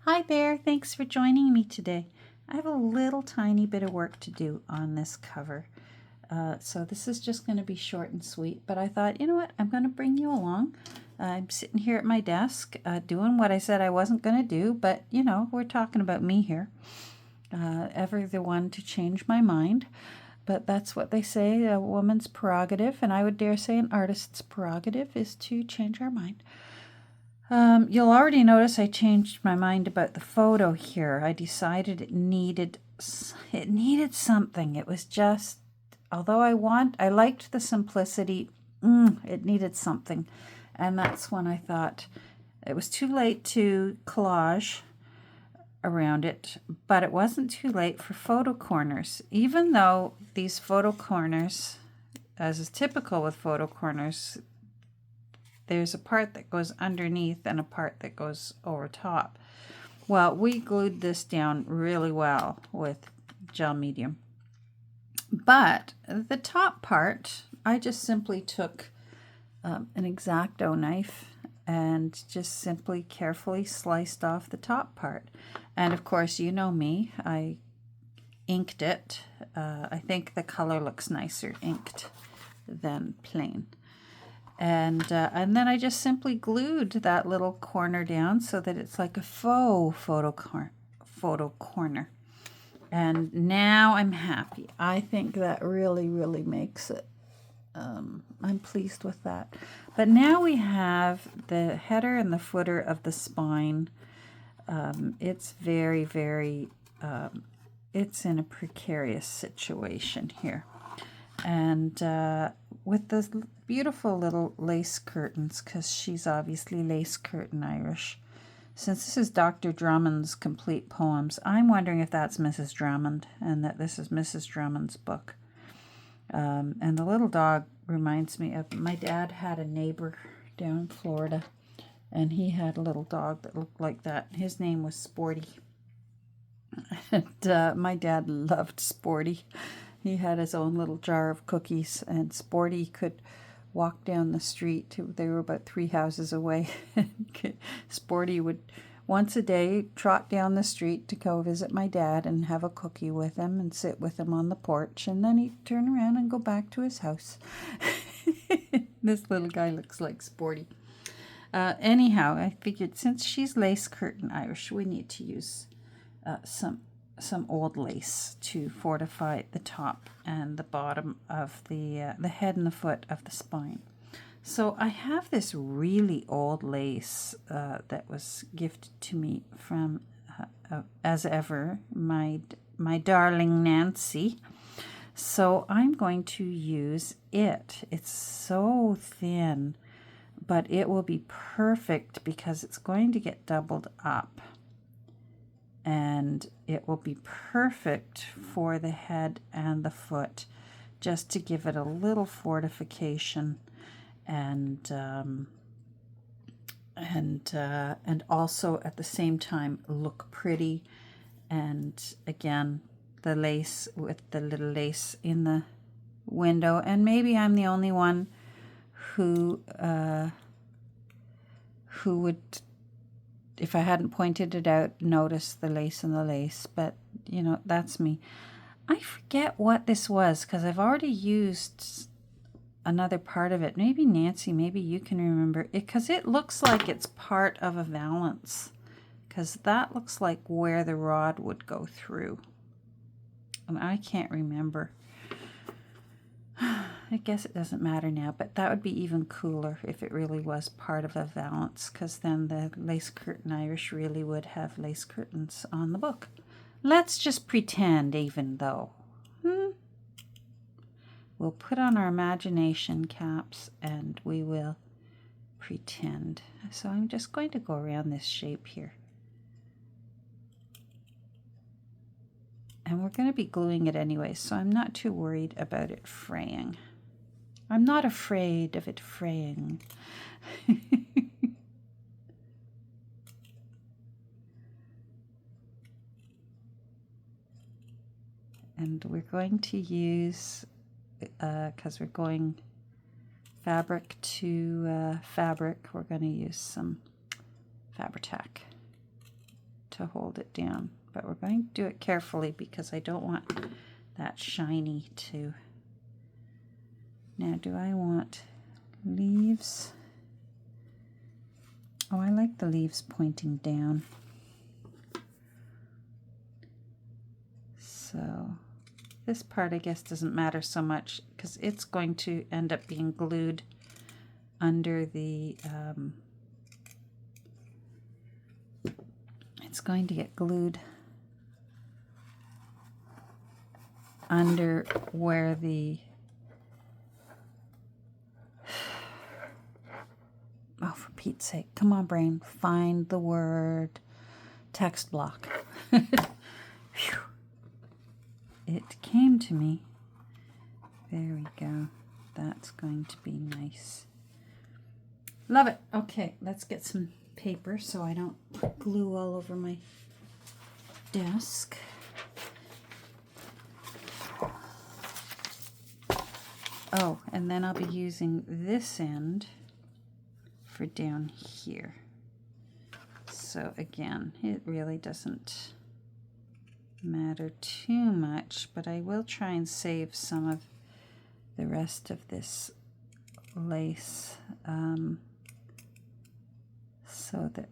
Hi there, thanks for joining me today. I have a little tiny bit of work to do on this cover. So this is just going to be short and sweet, but I thought, you know what, I'm going to bring you along. I'm sitting here at my desk doing what I said I wasn't going to do, but you know, we're talking about me here. Ever the one to change my mind. But that's what they say, a woman's prerogative, and I would dare say an artist's prerogative is to change our mind. You'll already notice I changed my mind about the photo here. I decided it needed something. It was just, although I liked the simplicity, it needed something. And that's when I thought it was too late to collage around it, but it wasn't too late for photo corners. Even though these photo corners, as is typical with photo corners, there's a part that goes underneath and a part that goes over top. Well, we glued this down really well with gel medium. But the top part, I just simply took an X-Acto knife and just simply carefully sliced off the top part. And of course, you know me, I inked it. I think the color looks nicer inked than plain. And then I just simply glued that little corner down so that it's like a faux photo corner. And now I'm happy. I think that really, really makes it. I'm pleased with that. But now we have the header and the footer of the spine. It's very, very, it's in a precarious situation here. And with the beautiful little lace curtains, because she's obviously lace curtain Irish. Since this is Dr. Drummond's complete poems, I'm wondering if that's Mrs. Drummond and that this is Mrs. Drummond's book. And the little dog reminds me of my dad had a neighbor down in Florida, and he had a little dog that looked like that. His name was Sporty. And my dad loved Sporty. He had his own little jar of cookies, and Sporty could walk down the street. They were about 3 houses away. Sporty would once a day trot down the street to go visit my dad and have a cookie with him and sit with him on the porch, and then he'd turn around and go back to his house. This little guy looks like Sporty. Anyhow, I figured since she's lace curtain Irish, we need to use some old lace to fortify the top and the bottom of the head and the foot of the spine. So I have this really old lace that was gifted to me from, as ever, my darling Nancy. So I'm going to use it. It's so thin, but it will be perfect because it's going to get doubled up. And it will be perfect for the head and the foot, just to give it a little fortification, and also at the same time look pretty. And again, the lace with the little lace in the window, and maybe I'm the only one who would, if I hadn't pointed it out, notice the lace in the lace. But, you know, that's me. I forget what this was because I've already used another part of it. Maybe Nancy, maybe you can remember it, because it looks like it's part of a valance, because that looks like where the rod would go through. And I can't remember. I guess it doesn't matter now, but that would be even cooler if it really was part of a valance, because then the lace curtain Irish really would have lace curtains on the book. Let's just pretend, even though. We'll put on our imagination caps and we will pretend. So I'm just going to go around this shape here. And we're going to be gluing it anyway, so I'm not too worried about it fraying. I'm not afraid of it fraying. And we're going to use, because we're going fabric to fabric, we're going to use some Fabri-Tac to to hold it down, but we're going to do it carefully because I don't want that shiny to. Now, do I want leaves? Oh, I like the leaves pointing down. So this part, I guess, doesn't matter so much because it's going to end up being glued under the, it's going to get glued under where the, oh, for Pete's sake, come on, brain, find the word text block. It came to me. There we go. That's going to be nice. Love it. Okay, let's get some paper so I don't put glue all over my desk. Oh, and then I'll be using this end for down here. So again, it really doesn't matter too much, but I will try and save some of the rest of this lace so that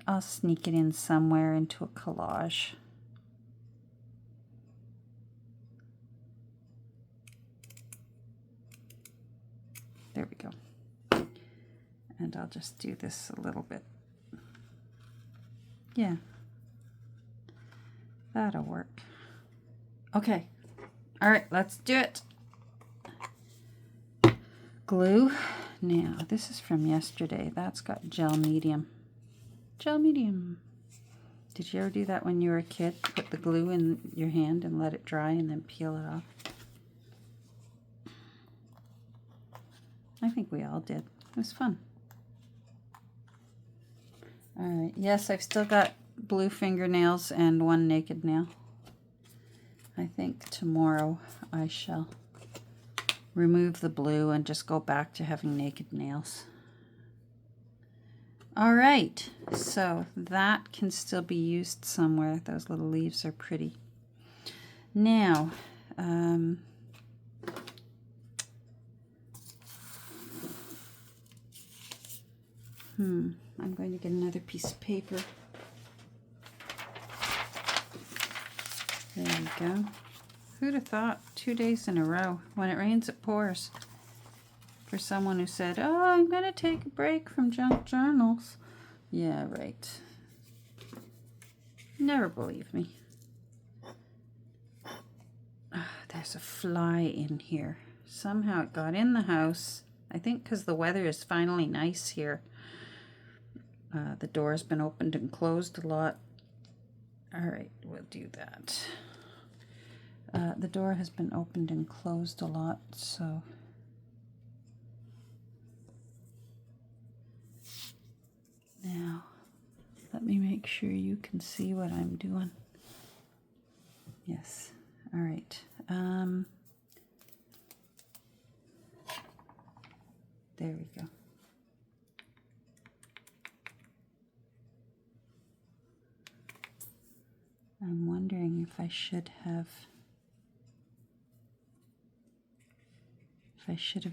I'll sneak it in somewhere into a collage. There we go. And I'll just do this a little bit. Yeah. That'll work. Okay. All right, let's do it. Glue. Now, this is from yesterday. That's got gel medium. Gel medium. Did you ever do that when you were a kid? Put the glue in your hand and let it dry and then peel it off? I think we all did. It was fun. All right. Yes, I've still got blue fingernails and one naked nail. I think tomorrow I shall remove the blue and just go back to having naked nails. All right, so that can still be used somewhere. Those little leaves are pretty. Now, I'm going to get another piece of paper. There we go. Who'd have thought 2 days in a row? When it rains, it pours. For someone who said, oh, I'm going to take a break from junk journals. Yeah, right. Never believe me. There's a fly in here. Somehow it got in the house. I think because the weather is finally nice here. The door's been opened and closed a lot. All right, we'll do that. The door has been opened and closed a lot, so... Now, let me make sure you can see what I'm doing. Yes, all right. There we go. I'm wondering if I should have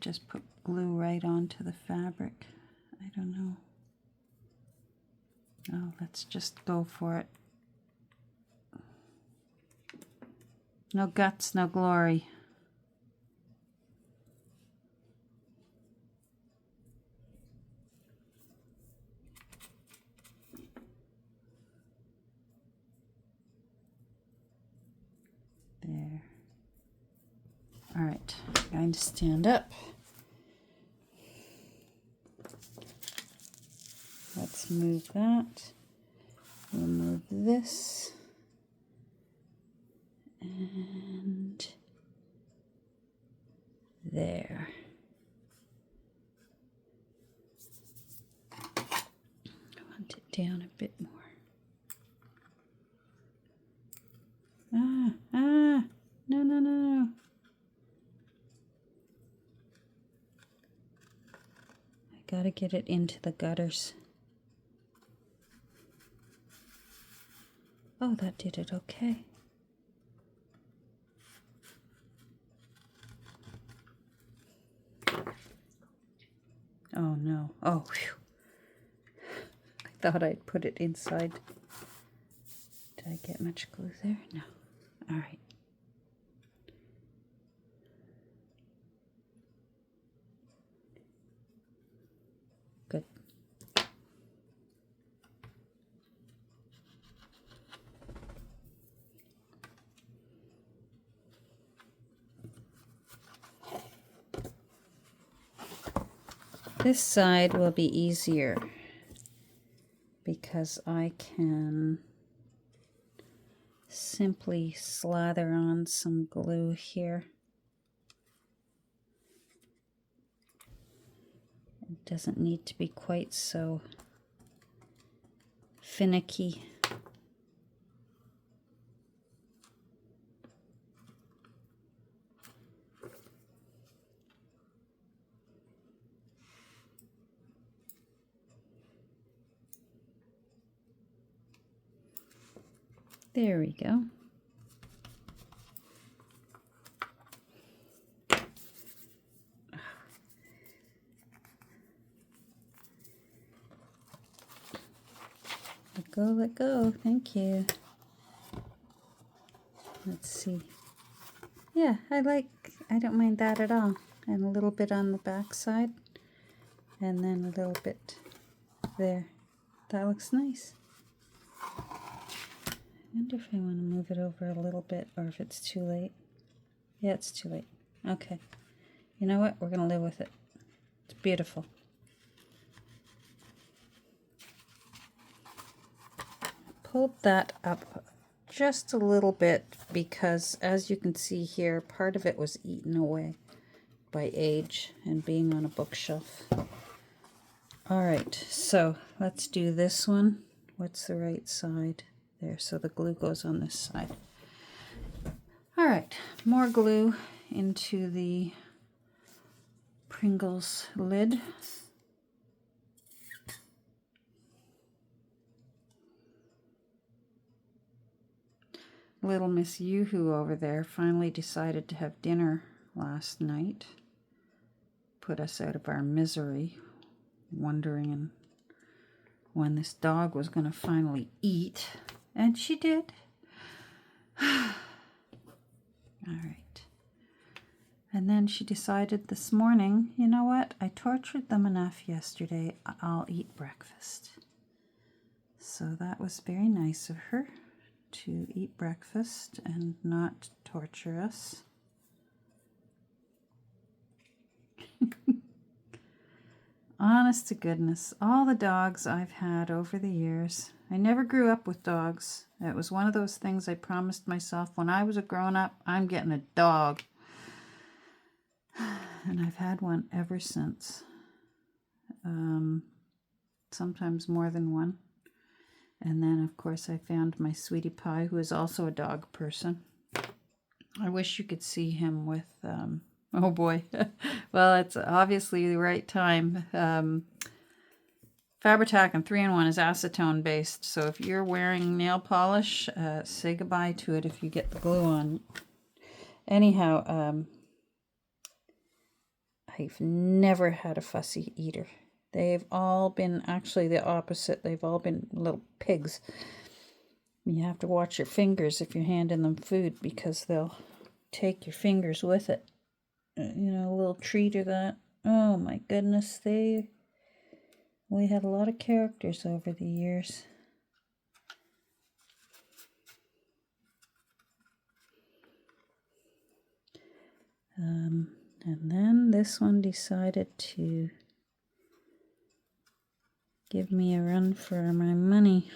just put glue right onto the fabric. I don't know. Oh, let's just go for it. No guts, no glory. There. All right, I'm going to stand up. Let's move that. Remove this. And there. I want it down a bit more. No. I gotta get it into the gutters. Oh, that did it okay. Oh no. Oh, whew. I thought I'd put it inside. Did I get much glue there? No. All right. Good. This side will be easier because I can simply slather on some glue here. It doesn't need to be quite so finicky. There we go. Let go, let go. Thank you. Let's see. Yeah, I don't mind that at all. And a little bit on the back side. And then a little bit there. That looks nice. I wonder if I want to move it over a little bit or if it's too late. Yeah, it's too late. Okay. You know what? We're going to live with it. It's beautiful. Pulled that up just a little bit because, as you can see here, part of it was eaten away by age and being on a bookshelf. All right, so let's do this one. What's the right side? There, so the glue goes on this side. All right, more glue into the Pringles lid. Little Miss Yoo-Hoo over there finally decided to have dinner last night. Put us out of our misery, wondering when this dog was going to finally eat. And she did. All right. And then she decided this morning, you know what? I tortured them enough yesterday. I'll eat breakfast. So that was very nice of her to eat breakfast and not torture us. Honest to goodness, all the dogs I've had over the years. I never grew up with dogs. It was one of those things I promised myself when I was a grown-up, I'm getting a dog. And I've had one ever since. Sometimes more than one. And then, of course, I found my sweetie pie, who is also a dog person. I wish you could see him with... oh boy. Well, it's obviously the right time. Fabri-Tac and 3-in-1 is acetone based, so if you're wearing nail polish, say goodbye to it if you get the glue on. Anyhow, I've never had a fussy eater. They've all been actually the opposite. They've all been little pigs. You have to watch your fingers if you're handing them food because they'll take your fingers with it. You know, a little treat or that. Oh my goodness, we had a lot of characters over the years. And then this one decided to give me a run for my money.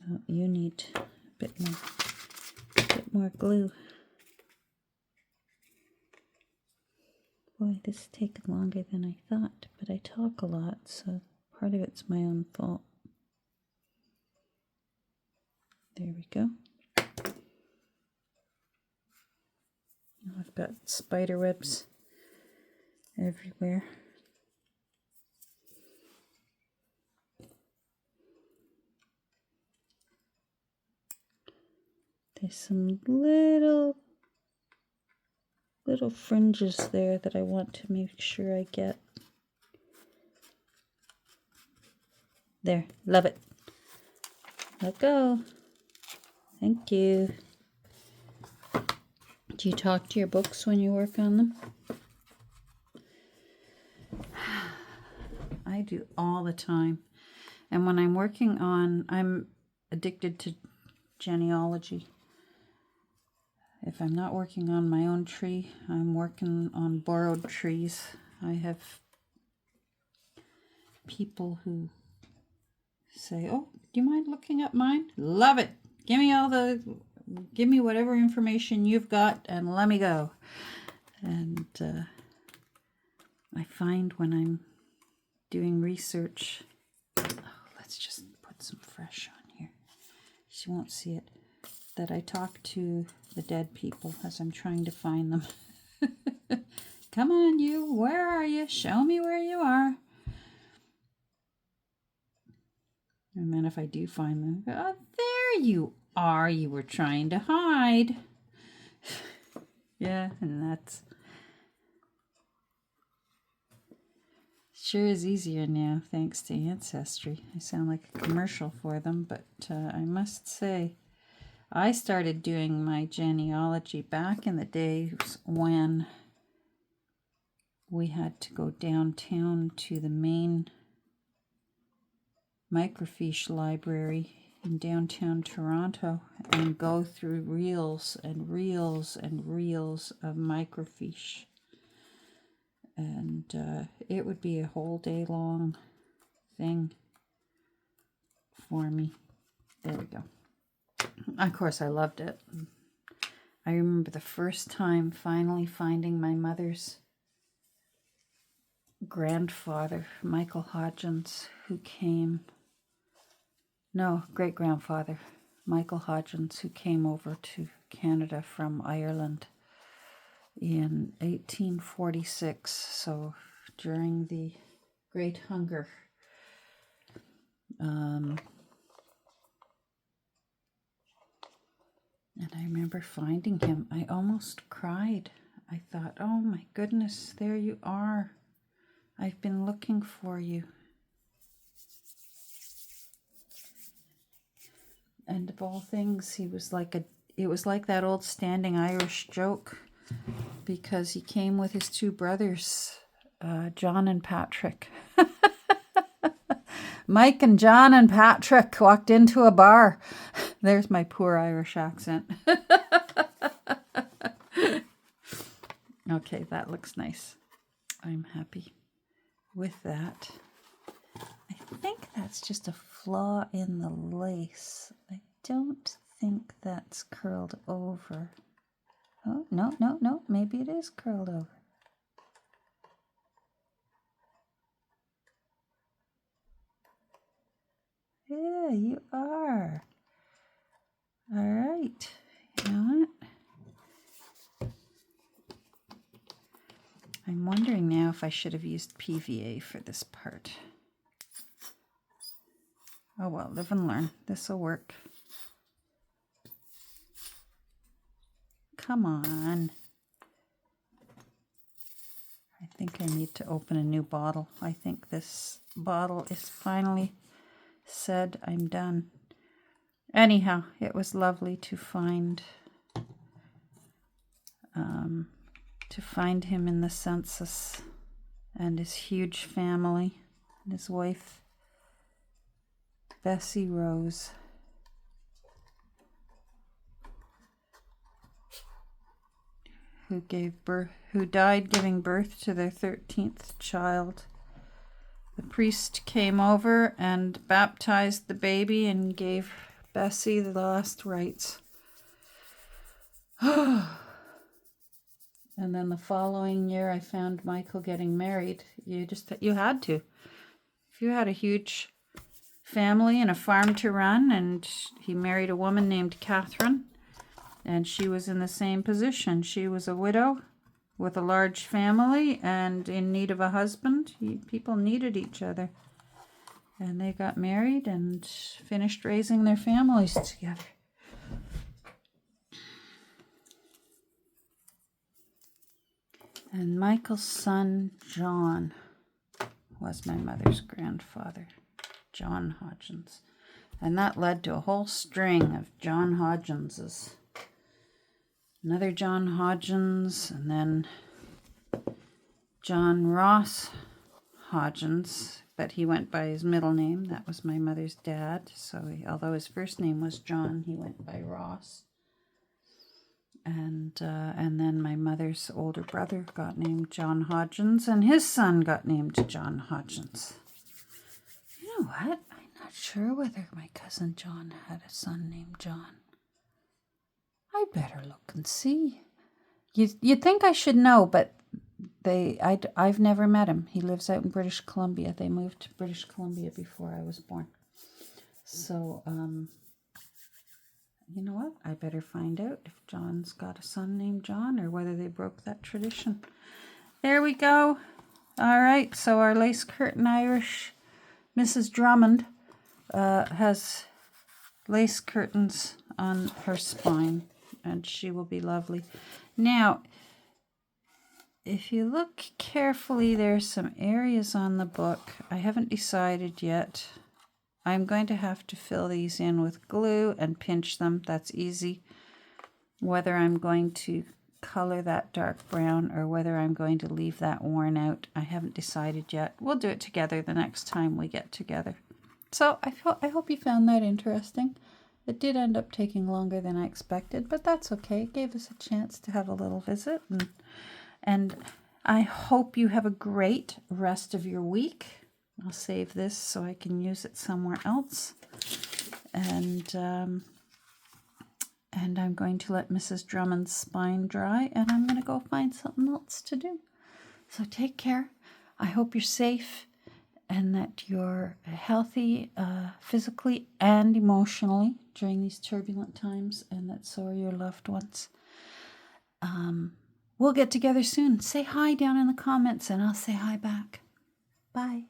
Oh, you need a bit more glue. Boy, this is taking longer than I thought, but I talk a lot, so part of it's my own fault. There we go. I've got spider webs everywhere. There's some little fringes there that I want to make sure I get. There, love it. Let go. Thank you. Do you talk to your books when you work on them? I do all the time. And when I'm working on, I'm addicted to genealogy. If I'm not working on my own tree, I'm working on borrowed trees. I have people who say, oh, do you mind looking up mine? Love it. Give me whatever information you've got and let me go. And I find when I'm doing research, let's just put some fresh on here. She won't see it. That I talk to the dead people as I'm trying to find them. Come on, you. Where are you? Show me where you are. And then if I do find them, oh, there you are. You were trying to hide. Yeah, and that's sure is easier now, thanks to Ancestry. I sound like a commercial for them, but I must say, I started doing my genealogy back in the days when we had to go downtown to the main microfiche library in downtown Toronto and go through reels and reels and reels of microfiche. And it would be a whole day long thing for me. There we go. Of course, I loved it. I remember the first time finally finding my mother's grandfather, Michael Hodgins, who came, no, great-grandfather, Michael Hodgins, who came over to Canada from Ireland in 1846, so during the Great Hunger. And I remember finding him. I almost cried. I thought, oh my goodness, there you are. I've been looking for you. And of all things, it was like that old standing Irish joke, because he came with his two brothers, John and Patrick. Mike and John and Patrick walked into a bar. There's my poor Irish accent. Okay, that looks nice. I'm happy with that. I think that's just a flaw in the lace. I don't think that's curled over. Oh, no. Maybe it is curled over. Yeah, you are. All right. You know what? I'm wondering now if I should have used PVA for this part. Oh well, live and learn. This'll work. Come on. I think I need to open a new bottle. I think this bottle is finally said I'm done. Anyhow, it was lovely to find him in the census, and his huge family, and his wife Bessie Rose. Who died giving birth to their 13th child. The priest came over and baptized the baby and gave Bessie the last rites. And then the following year I found Michael getting married. You had to. If you had a huge family and a farm to run, and he married a woman named Catherine, and she was in the same position. She was a widow with a large family and in need of a husband. People needed each other. And they got married and finished raising their families together. And Michael's son, John, was my mother's grandfather, John Hodgins. And that led to a whole string of John Hodginses. Another John Hodgins, and then John Ross Hodgins, but he went by his middle name. That was my mother's dad. So although his first name was John, he went by Ross. And then my mother's older brother got named John Hodgins, and his son got named John Hodgins. You know what? I'm not sure whether my cousin John had a son named John. I better look and see. You'd think I should know, but I've never met him. He lives out in British Columbia. They moved to British Columbia before I was born. So, you know what? I better find out if John's got a son named John or whether they broke that tradition. There we go. All right, so our lace curtain Irish Mrs. Drummond has lace curtains on her spine, and she will be lovely. Now, if you look carefully, there's some areas on the book. I haven't decided yet. I'm going to have to fill these in with glue and pinch them. That's easy. Whether I'm going to color that dark brown or whether I'm going to leave that worn out, I haven't decided yet. We'll do it together the next time we get together. So I hope you found that interesting. It did end up taking longer than I expected, but that's okay. It gave us a chance to have a little visit. And I hope you have a great rest of your week. I'll save this so I can use it somewhere else. And I'm going to let Mrs. Drummond's spine dry, and I'm going to go find something else to do. So take care. I hope you're safe and that you're healthy physically and emotionally during these turbulent times, and that so are your loved ones. We'll get together soon. Say hi down in the comments, and I'll say hi back. Bye.